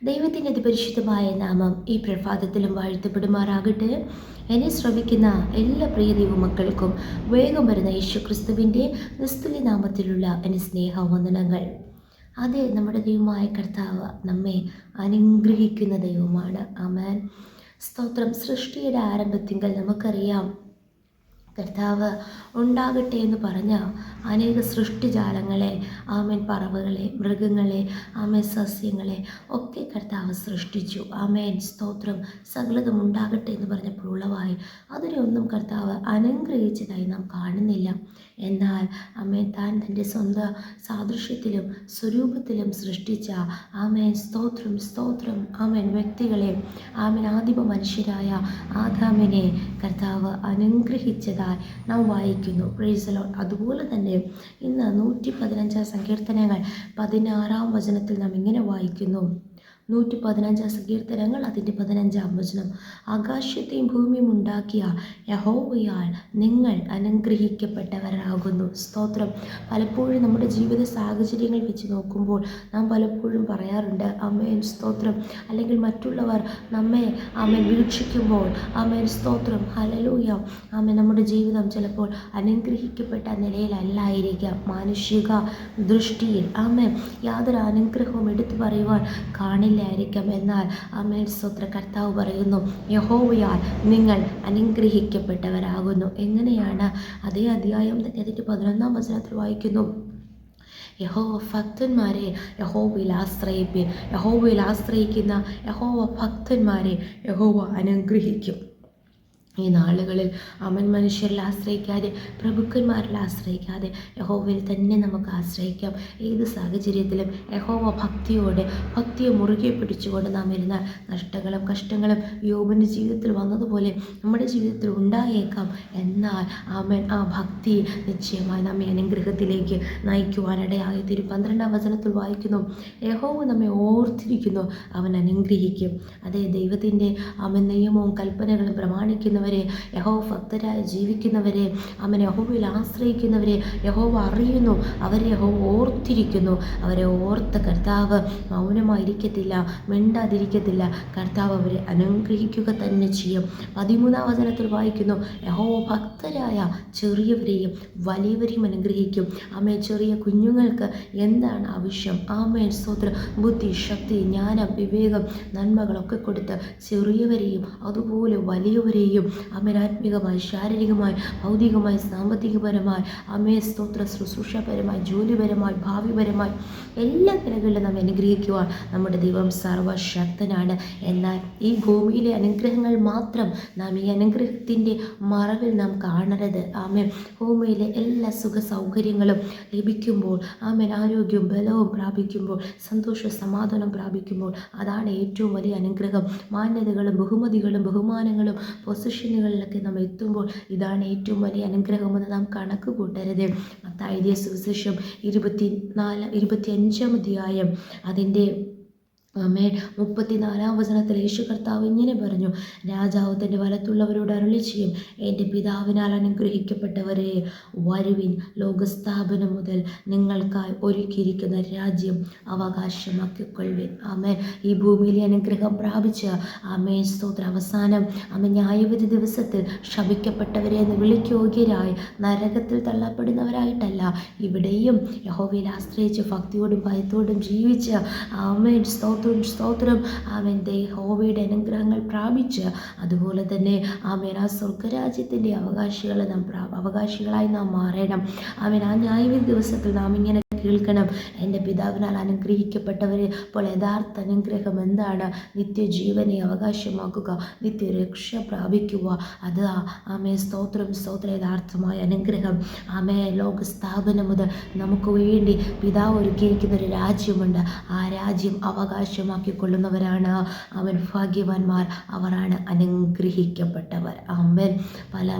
ദൈവത്തിൻ്റെ അതിപരിശുദ്ധമായ നാമം ഈ പ്രഭാതത്തിലും വാഴ്ത്തപ്പെടുമാറാകട്ടെ. എന്നെ ശ്രവിക്കുന്ന എല്ലാ പ്രിയ ദൈവമക്കൾക്കും വേഗം വരുന്ന യേശുക്രിസ്തുവിൻ്റെ നിസ്തുല്യ നാമത്തിലുള്ള എൻ്റെ സ്നേഹവന്ദനങ്ങൾ. അത് നമ്മുടെ ദൈവമായ കർത്താവ് നമ്മെ അനുഗ്രഹിക്കുന്ന ദൈവമാണ്. ആമേൻ. സ്തോത്രം. സൃഷ്ടിയുടെ ആരംഭത്തിങ്കൽ നമുക്കറിയാം കർത്താവ് ഉണ്ടാകട്ടെ എന്ന് പറഞ്ഞ അനേക സൃഷ്ടിജാലങ്ങളെ, ആമേൻ, പറവകളെ, മൃഗങ്ങളെ, ആമേൻ, സസ്യങ്ങളെ ഒക്കെ കർത്താവ് സൃഷ്ടിച്ചു. ആമേൻ. സ്തോത്രം. സകലതും ഉണ്ടാകട്ടെ എന്ന് പറഞ്ഞപ്പോൾ ഉളവായി. അതിനെയൊന്നും കർത്താവ് അനുഗ്രഹിച്ചതായി നാം കാണുന്നില്ല. എന്നാൽ ആമേൻ, താൻ തൻ്റെ സ്വന്തം സാദൃശ്യത്തിലും സ്വരൂപത്തിലും സൃഷ്ടിച്ച, ആമേൻ, സ്തോത്രം, സ്തോത്രം, ആമേൻ, വ്യക്തികളെ, ആമേൻ, ആദിമ മനുഷ്യരായ ആദാമിനെ കർത്താവ് അനുഗ്രഹിച്ചതായി നാം വായിക്കുന്നു. Praise the Lord. അതുപോലെ തന്നെ ഇന്ന് 115 സങ്കീർത്തനങ്ങൾ 16 വചനത്തിൽ നാം ഇങ്ങനെ വായിക്കുന്നു. 115 സങ്കീർത്തനങ്ങൾ അതിൻ്റെ 15 വചനം. ആകാശത്തെയും ഭൂമിയും ഉണ്ടാക്കിയ യഹോവയാൽ നിങ്ങൾ അനുഗ്രഹിക്കപ്പെട്ടവരാകുന്നു. സ്തോത്രം. പലപ്പോഴും നമ്മുടെ ജീവിത സാഹചര്യങ്ങൾ വെച്ച് നോക്കുമ്പോൾ നാം പലപ്പോഴും പറയാറുണ്ട്, ആമേൻ, സ്തോത്രം, അല്ലെങ്കിൽ മറ്റുള്ളവർ നമ്മെ, ആമേൻ, വീക്ഷിക്കുമ്പോൾ, ആമേൻ, സ്തോത്രം, ഹല്ലേലൂയ, ആമേൻ, നമ്മുടെ ജീവിതം ചിലപ്പോൾ അനുഗ്രഹിക്കപ്പെട്ട നിലയിലല്ലായിരിക്കാം. മാനുഷിക ദൃഷ്ടിയിൽ, ആമേൻ, യാതൊരു അനുഗ്രഹവും എടുത്തു പറയുവാൻ കാണില്ല ായിരിക്കാം. എന്നാൽ ആമേൻ, സ്തോത്ര, കർത്താവ് പറയുന്നു, യഹോവയാൽ നിങ്ങൾ അനുഗ്രഹിക്കപ്പെട്ടവരാകുന്നു. എങ്ങനെയാണ്? അതേ അധ്യായം തന്നെ അതിൻ്റെ 11 വചനത്തിൽ വായിക്കുന്നു, യഹോവ ഭക്തന്മാരെ യഹോവയിൽ ആശ്രയിപ്പിൻ. യഹോവയിൽ ആശ്രയിക്കുന്ന യഹോവ ഭക്തന്മാരെ യഹോവ അനുഗ്രഹിക്കും. ഈ നാളുകളിൽ അവൻ മനുഷ്യരിൽ ആശ്രയിക്കാതെ, പ്രഭുക്കന്മാരിൽ ആശ്രയിക്കാതെ യഹോവയിൽ തന്നെ നമുക്ക് ആശ്രയിക്കാം. ഏത് സാഹചര്യത്തിലും യഹോവ ഭക്തിയെ മുറുകെ പിടിച്ചുകൊണ്ട് നാം ഇരുന്ന നഷ്ടങ്ങളും കഷ്ടങ്ങളും യോബിൻ്റെ ജീവിതത്തിൽ വന്നതുപോലെ നമ്മുടെ ജീവിതത്തിൽ ഉണ്ടായേക്കാം. എന്നാൽ ആമേൻ, ആ ഭക്തി നിശ്ചയമായി നമ്മെ അനുഗ്രഹത്തിലേക്ക് നയിക്കുവാനിടയായി തീരും. 12 വചനത്തിൽ വായിക്കുന്നു, യഹോവ നമ്മെ ഓർത്തിരിക്കുന്നു, അവൻ അനുഗ്രഹിക്കും. അതേ, ദൈവത്തിൻ്റെ അവൻ നിയമവും കൽപ്പനകളും പ്രമാണിക്കുന്നവരെ, യഹോവ ഭക്തരായി ജീവിക്കുന്നവരെ, അവൻ യഹോവയിൽ ആശ്രയിക്കുന്നവരെ യഹോവ അറിയുന്നു, അവരെ യഹോവ ഓർത്തിരിക്കുന്നു. അവരെ ഓർത്ത കർത്താവ് മൗനമായിരിക്കത്തില്ല, മിണ്ടാതിരിക്കത്തില്ല. കർത്താവ് അവരെ അനുഗ്രഹിക്കുക തന്നെ ചെയ്യും. 13 വചനത്തിൽ വായിക്കുന്നു, യഹോവ ഭക്തരായ ചെറിയവരെയും വലിയവരെയും അനുഗ്രഹിക്കും. ആമേൻ. ചെറിയ കുഞ്ഞുങ്ങൾക്ക് എന്താണ് ആവശ്യം? ആമേൻ, സ്തോത്രം, ബുദ്ധി, ശക്തി, ജ്ഞാനം, വിവേകം, നന്മകളൊക്കെ കൊടുത്ത് ചെറിയവരെയും അതുപോലെ വലിയവരെയും ആമേൻ, ആത്മികമായി, ശാരീരികമായി, ഭൗതികമായി, സാമ്പത്തികപരമായി, ആമേൻ, സ്തോത്ര, ശുശ്രൂഷപരമായി, ജോലിപരമായി, ഭാവിപരമായി എല്ലാ നിലകളിലും നാം അനുഗ്രഹിക്കുവാൻ നമ്മുടെ ദൈവം സർവശക്തനാണ്. എന്നാൽ ഈ ഭൂമിയിലെ അനുഗ്രഹങ്ങൾ മാത്രം നാം ഈ അനുഗ്രഹത്തിൻ്റെ മറവിൽ നാം കാണരുത്. ആമേൻ. ഭൂമിയിലെ എല്ലാ സുഖ സൗകര്യങ്ങളും ലഭിക്കുമ്പോൾ, ആമേൻ, ആരോഗ്യവും ബലവും പ്രാപിക്കുമ്പോൾ, സന്തോഷ സമാധാനം പ്രാപിക്കുമ്പോൾ, അതാണ് ഏറ്റവും വലിയ അനുഗ്രഹം. മാന്യതകളും ബഹുമതികളും ബഹുമാനങ്ങളും പൊസിഷനുകളിലൊക്കെ നാം എത്തുമ്പോൾ ഇതാണ് ഏറ്റവും വലിയ അനുഗ്രഹമെന്ന് നാം കണക്ക് കൂട്ടരുത്. മത്തായി സുവിശേഷം 25 അധ്യായം അതിൻ്റെ 34 വചനത്തിൽ യേശു കർത്താവ് ഇങ്ങനെ പറഞ്ഞു, രാജാവ് തൻ്റെ വലത്തുള്ളവരോട് അരുളി ചെയ്യും, എൻ്റെ പിതാവിനാൽ അനുഗ്രഹിക്കപ്പെട്ടവരെ, വരുവിൻ, ലോകസ്ഥാപനം മുതൽ നിങ്ങൾക്കായി ഒരുക്കിയിരിക്കുന്ന രാജ്യം അവകാശമാക്കിക്കൊള്ളുവിൻ. ആമേൻ. ഈ ഭൂമിയിലെ അനുഗ്രഹം പ്രാപിച്ച, ആമേൻ, സ്തോത്ര, അവസാനം ആമേൻ, ന്യായവിധി ദിവസത്തിൽ ശപിക്കപ്പെട്ടവരെ എന്ന് വിളിക്കയോഗ്യരായി നരകത്തിൽ തള്ളപ്പെടുന്നവരായിട്ടല്ല, ഇവിടെയും യഹോവയിൽ ആശ്രയിച്ച് ഭക്തിയോടും ഭയത്തോടും ജീവിച്ച്, ആമേൻ, സ്തോത്രം, ആമേൻ, യഹോവയുടെ അനുഗ്രഹങ്ങൾ പ്രാപിച്ച്, അതുപോലെ തന്നെ ആമേൻ, ആ സ്വർഗരാജ്യത്തിൻ്റെ അവകാശികളായി നാം മാറണം. ആമേൻ. ആ ന്യായവിധി ദിവസത്തിൽ നാം ഇങ്ങനെ കേൾക്കണം, എൻ്റെ പിതാവിനാൽ അനുഗ്രഹിക്കപ്പെട്ടവരെ. അപ്പോൾ യഥാർത്ഥ അനുഗ്രഹം എന്താണ്? നിത്യജീവനെ അവകാശമാക്കുക, നിത്യരക്ഷ പ്രാപിക്കുക. അത് ആമേ, സ്തോത്രം, യഥാർത്ഥമായ അനുഗ്രഹം. ആമേ. ലോകസ്ഥാപനം മുതൽ നമുക്ക് വേണ്ടി പിതാവ് ഒരുക്കിയിരിക്കുന്ന ഒരു രാജ്യമുണ്ട്. ആ രാജ്യം അവകാശമാക്കിക്കൊള്ളുന്നവരാണ് അവൻ ഭാഗ്യവാന്മാർ, അവരാണ് അനുഗ്രഹിക്കപ്പെട്ടവർ. ആമേൻ.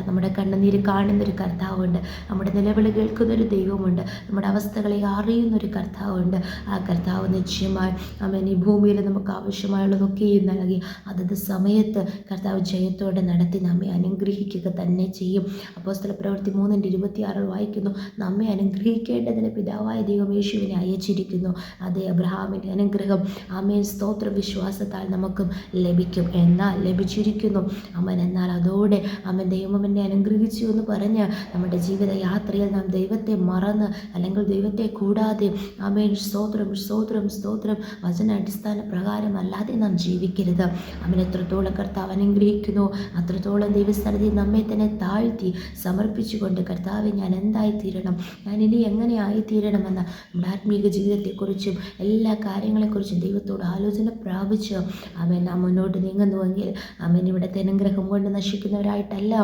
നമ്മുടെ കണ്ണുനീര് കാണുന്നൊരു കർത്താവുണ്ട്, നമ്മുടെ നിലവിളി കേൾക്കുന്നൊരു ദൈവമുണ്ട്, നമ്മുടെ അവസ്ഥകളെ അറിയുന്നൊരു കർത്താവുണ്ട്. ആ കർത്താവ് നിശ്ചയമായി ആമേൻ ഈ ഭൂമിയിൽ നമുക്ക് ആവശ്യമായുള്ളതൊക്കെയും നൽകി അതത് സമയത്ത് കർത്താവ് ജയത്തോടെ നടത്തി നമ്മെ അനുഗ്രഹിക്കുക തന്നെ ചെയ്യും. അപ്പോസ്തലപ്രവൃത്തി 3:26 വായിക്കുന്നു, നമ്മെ അനുഗ്രഹിക്കേണ്ടതിന് പിതാവായ ദൈവം യേശുവിനെ അയച്ചിരിക്കുന്നു. അതേ അബ്രഹാമിൻ്റെ അനുഗ്രഹം ആമേൻ സ്തോത്ര വിശ്വാസത്താൽ നമുക്കും ലഭിക്കും. എന്നാൽ ലഭിച്ചിരിക്കുന്നു ആമേൻ. എന്നാൽ അതോടെ ആമേൻ ദൈവം എന്നെ അനുഗ്രഹിച്ചു എന്ന് പറഞ്ഞ് നമ്മുടെ ജീവിത യാത്രയിൽ നാം ദൈവത്തെ മറന്ന് അല്ലെങ്കിൽ ദൈവത്തെ കൂടാതെ ആമേൻ സ്തോത്രം സ്തോത്രം സ്തോത്രം വചനാടിസ്ഥാന പ്രകാരം അല്ലാതെ നാം ജീവിക്കരുത്. ആമേൻ എത്രത്തോളം കർത്താവ് അനുഗ്രഹിക്കുന്നു അത്രത്തോളം ദൈവസ്ഥലത്തിൽ നമ്മെ തന്നെ താഴ്ത്തി സമർപ്പിച്ചുകൊണ്ട് കർത്താവെ ഞാൻ എന്തായിത്തീരണം, ഞാൻ ഇനി എങ്ങനെ ആയിത്തീരണമെന്ന് നമ്മുടെ ആത്മീക ജീവിതത്തെക്കുറിച്ചും എല്ലാ കാര്യങ്ങളെക്കുറിച്ചും ദൈവത്തോട് ആലോചന പ്രാപിച്ച് ആമേൻ നാം മുന്നോട്ട് നീങ്ങുന്നുവെങ്കിൽ ആമേൻ ഇവിടുത്തെ അനുഗ്രഹം കൊണ്ട് നശിക്കുന്നവരായിട്ടല്ല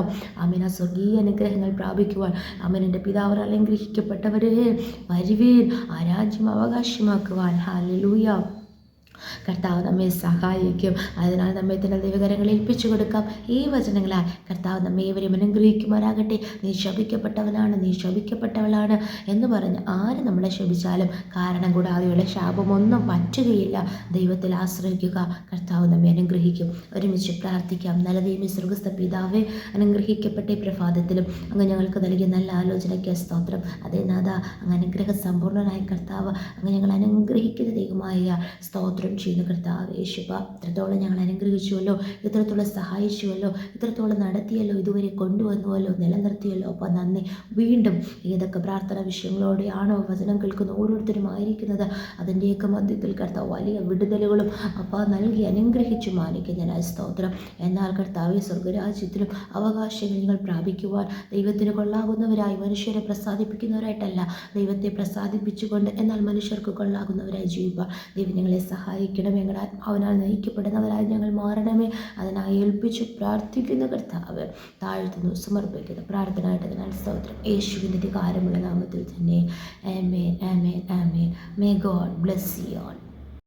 ആമേൻ ആ സ്വർഗീയ അനുഗ്രഹങ്ങൾ പ്രാപിക്കുവാൻ ആമേൻ എൻ്റെ പിതാവ് അനുഗ്രഹിക്കപ്പെട്ടവരെ വരുവീൻ ആ രാജ്യം അവകാശമാക്കുവാൻ. ഹല്ലേലൂയ. കർത്താവ് നമ്മെ സഹായിക്കും. അതിനാൽ നമ്മെ തന്നെ ദൈവകരങ്ങളിൽ ഏൽപ്പിച്ചു കൊടുക്കാം. ഈ വചനങ്ങളാൽ കർത്താവ് നമ്മെ ഏവരെയും അനുഗ്രഹിക്കുമാറാകട്ടെ. നീ ശപിക്കപ്പെട്ടവനാണ്, നീ ശപിക്കപ്പെട്ടവളാണ് എന്ന് പറഞ്ഞ് ആര് നമ്മളെ ശപിച്ചാലും കാരണം കൂടാതെയുള്ള ശാപമൊന്നും പറ്റുകയില്ല. ദൈവത്തിൽ ആശ്രയിക്കുക, കർത്താവ് നമ്മെ അനുഗ്രഹിക്കും. ഒരുമിച്ച് പ്രാർത്ഥിക്കാം. നല്ല ദൈവമേ, സ്വർഗ്ഗസ്ഥ പിതാവേ, അനുഗ്രഹിക്കപ്പെട്ട ഈ പ്രഭാതത്തിലും അങ്ങ് ഞങ്ങൾക്ക് നൽകിയ നല്ല ആലോചനയ്ക്ക് സ്തോത്രം. അതേ നാഥ, അങ്ങ് അനുഗ്രഹ സമ്പൂർണ്ണനായ കർത്താവ്, അങ്ങ് ഞങ്ങൾ അനുഗ്രഹിക്കുന്ന ദൈവമായ സ്തോത്രം ചെയ്യുന്ന കർത്താവ് യേശുവ, ഇത്രത്തോളം ഞങ്ങൾ അനുഗ്രഹിച്ചുവല്ലോ, ഇത്രത്തോളം സഹായിച്ചുവല്ലോ, ഇത്രത്തോളം നടത്തിയല്ലോ, ഇതുവരെ കൊണ്ടുവന്നുവല്ലോ, നിലനിർത്തിയല്ലോ. അപ്പോൾ നന്ദി. വീണ്ടും ഏതൊക്കെ പ്രാർത്ഥന വിഷയങ്ങളോടെയാണോ വചനം കേൾക്കുന്ന ഓരോരുത്തരും ആയിരിക്കുന്നത്, അതിൻ്റെയൊക്കെ മധ്യത്തിൽ കർത്താവ് വലിയ വിടുതലുകളും അപ്പോൾ നൽകി അനുഗ്രഹിച്ചു മാനിക്കുന്നതിനായ സ്തോത്രം. എന്നാൽ കർത്താവെ, സ്വർഗരാജ്യത്തിലും അവകാശങ്ങൾ നിങ്ങൾ പ്രാപിക്കുവാൻ ദൈവത്തിന് കൊള്ളാകുന്നവരായി, മനുഷ്യരെ പ്രസാദിപ്പിക്കുന്നവരായിട്ടല്ല, ദൈവത്തെ പ്രസാദിപ്പിച്ചുകൊണ്ട് എന്നാൽ മനുഷ്യർക്ക് കൊള്ളാകുന്നവരായി ജീവിപ്പാൻ ദൈവം ഞങ്ങളെ സഹായിക്കണമേ. ഞങ്ങളുടെ ആത്മാവിനാൽ നയിക്കപ്പെടുന്നവരായി ഞങ്ങൾ മാറണമേ. അതിനായി ഏൽപ്പിച്ചു പ്രാർത്ഥിക്കുന്ന കർത്താവ് താഴ്ത്തുന്നു, സമർപ്പിക്കുന്നു. പ്രാർത്ഥനയായിട്ട് അതിനാൽ സ്തോത്രം. യേശുവിൻ്റെ അധികാരമുള്ള നാമത്തിൽ തന്നെ. ആമേൻ, ആമേൻ, ആമേൻ. May God bless you all.